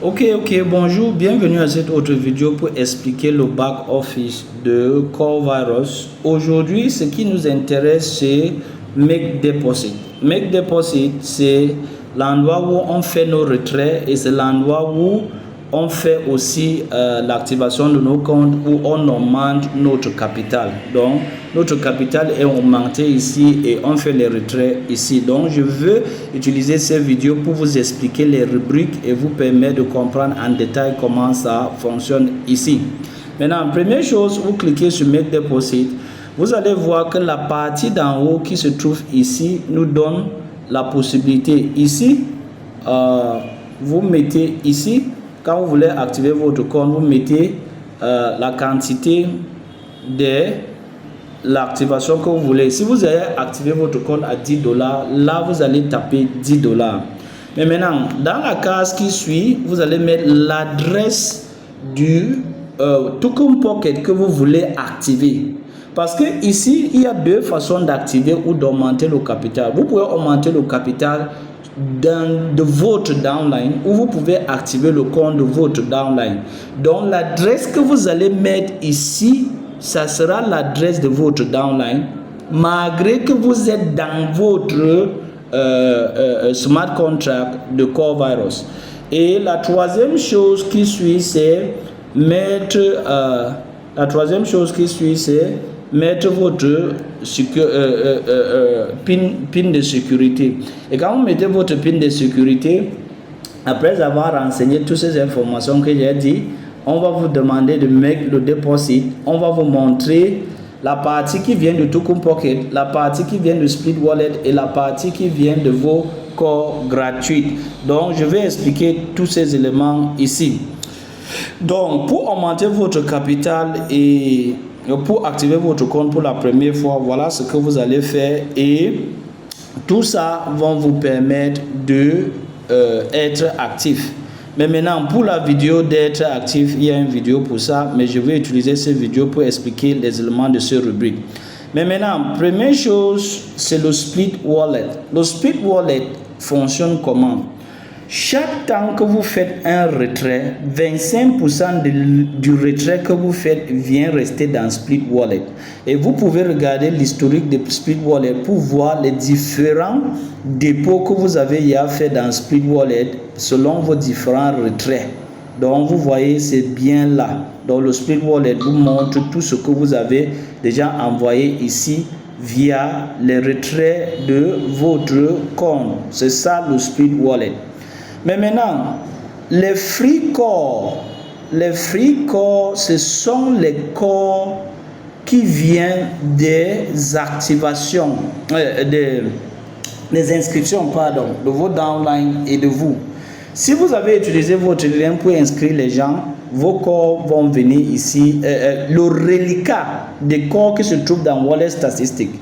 Ok, bonjour, bienvenue à cette autre vidéo pour expliquer le back-office de Core Virus. Aujourd'hui, ce qui nous intéresse, c'est Make Deposit. Make Deposit, c'est l'endroit où on fait nos retraits et c'est l'endroit où on fait aussi l'activation de nos comptes, où on augmente notre capital. Donc, notre capital est augmenté ici et on fait les retraits ici. Donc, je veux utiliser ces vidéos pour vous expliquer les rubriques et vous permettre de comprendre en détail comment ça fonctionne ici. Maintenant, première chose, vous cliquez sur Make Deposit. Vous allez voir que la partie d'en haut qui se trouve ici nous donne la possibilité. Ici, vous mettez ici. Quand vous voulez activer votre compte, vous mettez la quantité de l'activation que vous voulez. Si vous avez activé votre compte à $10, là vous allez taper $10. Mais maintenant, dans la case qui suit, vous allez mettre l'adresse du token pocket que vous voulez activer. Parce que ici, il y a deux façons d'activer ou d'augmenter le capital. Vous pouvez augmenter le capital de votre downline ou vous pouvez activer le compte de votre downline. Donc l'adresse que vous allez mettre ici, ça sera l'adresse de votre downline, malgré que vous êtes dans votre smart contract de Core Virus. Et la troisième chose qui suit, c'est mettre mettre votre PIN de sécurité. Et quand vous mettez votre PIN de sécurité, après avoir renseigné toutes ces informations que j'ai dit, on va vous demander de mettre le deposit. On va vous montrer la partie qui vient de Token Pocket, la partie qui vient de Split Wallet et la partie qui vient de vos corps gratuits. Donc, je vais expliquer tous ces éléments ici. Donc, pour augmenter votre capital et pour activer votre compte pour la première fois, voilà ce que vous allez faire et tout ça va vous permettre de être actif. Mais maintenant, pour la vidéo d'être actif, il y a une vidéo pour ça, mais je vais utiliser cette vidéo pour expliquer les éléments de ce rubrique. Mais maintenant, première chose, c'est le Split Wallet. Le Split Wallet fonctionne comment? Chaque temps que vous faites un retrait, 25% du retrait que vous faites vient rester dans Split Wallet. Et vous pouvez regarder l'historique de Split Wallet pour voir les différents dépôts que vous avez déjà fait dans Split Wallet selon vos différents retraits. Donc vous voyez, c'est bien là. Donc le Split Wallet vous montre tout ce que vous avez déjà envoyé ici via les retraits de votre compte. C'est ça le Split Wallet. Mais maintenant, les free core, ce sont les corps qui viennent des activations, des inscriptions, pardon, de vos downlines et de vous. Si vous avez utilisé votre lien pour inscrire les gens, vos corps vont venir ici. Le reliquat des corps qui se trouvent dans Wallet Statistique.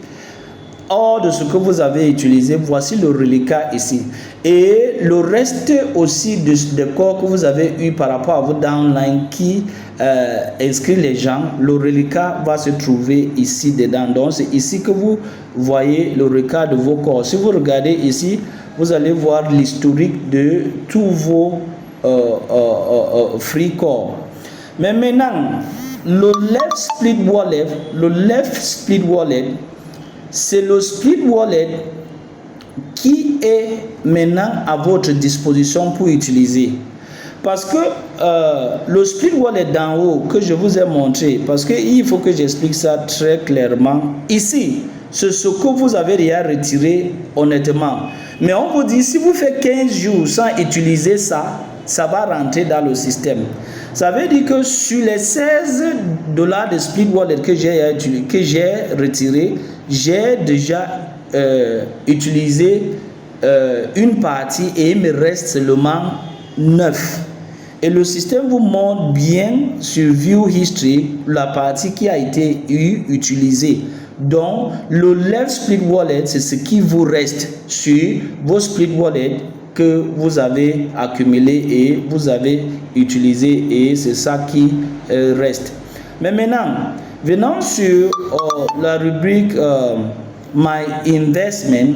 Hors de ce que vous avez utilisé, voici le reliquat ici. Et le reste aussi des corps que vous avez eu par rapport à vos downlines qui inscrit les gens, le reliquat va se trouver ici dedans. Donc c'est ici que vous voyez le reliquat de vos corps. Si vous regardez ici, vous allez voir l'historique de tous vos free corps. Mais maintenant, le left split wallet, c'est le Split Wallet qui est maintenant à votre disposition pour utiliser. Parce que le Split Wallet d'en haut que je vous ai montré, parce qu'il faut que j'explique ça très clairement. Ici, c'est ce que vous avez déjà retiré honnêtement. Mais on vous dit, si vous faites 15 jours sans utiliser ça, ça va rentrer dans le système. Ça veut dire que sur les $16 de Split Wallet que j'ai retiré, j'ai déjà utilisé une partie et il me reste seulement 9. Et le système vous montre bien sur View History la partie qui a été utilisée. Donc, le Left Split Wallet, c'est ce qui vous reste sur vos Split Wallet que vous avez accumulé et vous avez utilisé et c'est ça qui reste. Mais maintenant, venons sur la rubrique My Investment.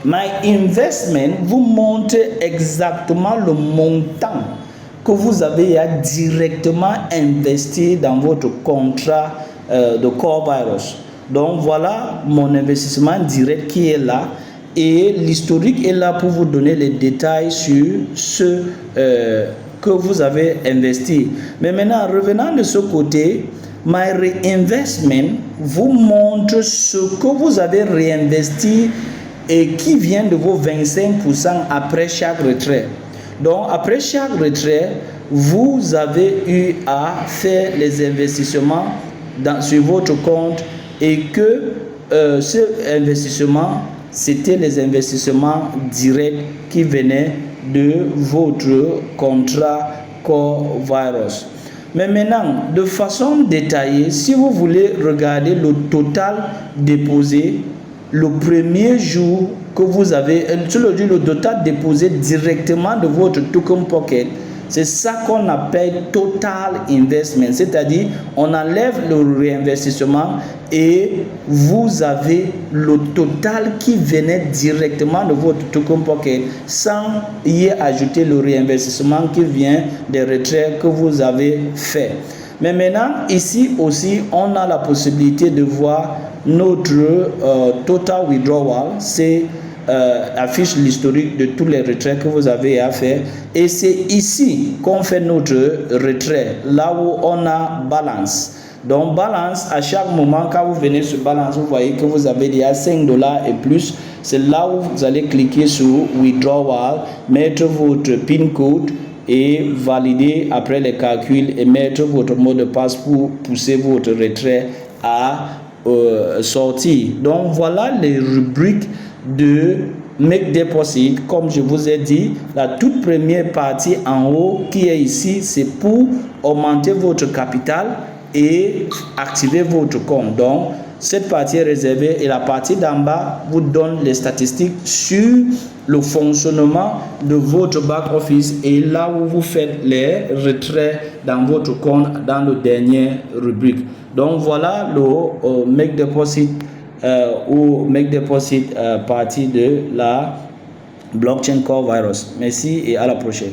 My Investment vous montre exactement le montant que vous avez directement investi dans votre contrat de Core Virus. Donc voilà mon investissement direct qui est là. Et l'historique est là pour vous donner les détails sur ce que vous avez investi. Mais maintenant, revenant de ce côté, My Reinvestment vous montre ce que vous avez réinvesti et qui vient de vos 25% après chaque retrait. Donc, après chaque retrait, vous avez eu à faire les investissements sur votre compte et que ce investissement, c'était les investissements directs qui venaient de votre contrat Core Virus. Mais maintenant, de façon détaillée, si vous voulez regarder le total déposé, le premier jour que vous avez, le total déposé directement de votre Token Pocket, c'est ça qu'on appelle Total Investment, c'est-à-dire on enlève le réinvestissement et vous avez le total qui venait directement de votre Token Pocket sans y ajouter le réinvestissement qui vient des retraits que vous avez fait. Mais maintenant, ici aussi, on a la possibilité de voir notre Total Withdrawal, c'est affiche l'historique de tous les retraits que vous avez à faire. Et c'est ici qu'on fait notre retrait, là où on a balance. Donc balance, à chaque moment, quand vous venez sur balance, vous voyez que vous avez déjà $5 et plus. C'est là où vous allez cliquer sur Withdrawal, mettre votre PIN code et valider après les calculs et mettre votre mot de passe pour pousser votre retrait à sortir. Donc voilà les rubriques de Make Deposit. Comme je vous ai dit, la toute première partie en haut qui est ici, c'est pour augmenter votre capital et activer votre compte. Donc cette partie est réservée et la partie d'en bas vous donne les statistiques sur le fonctionnement de votre back office et là où vous faites les retraits dans votre compte dans le dernier rubrique. Donc voilà le Make Deposit ou Make Deposit partie de la blockchain Core Virus. Merci et à la prochaine.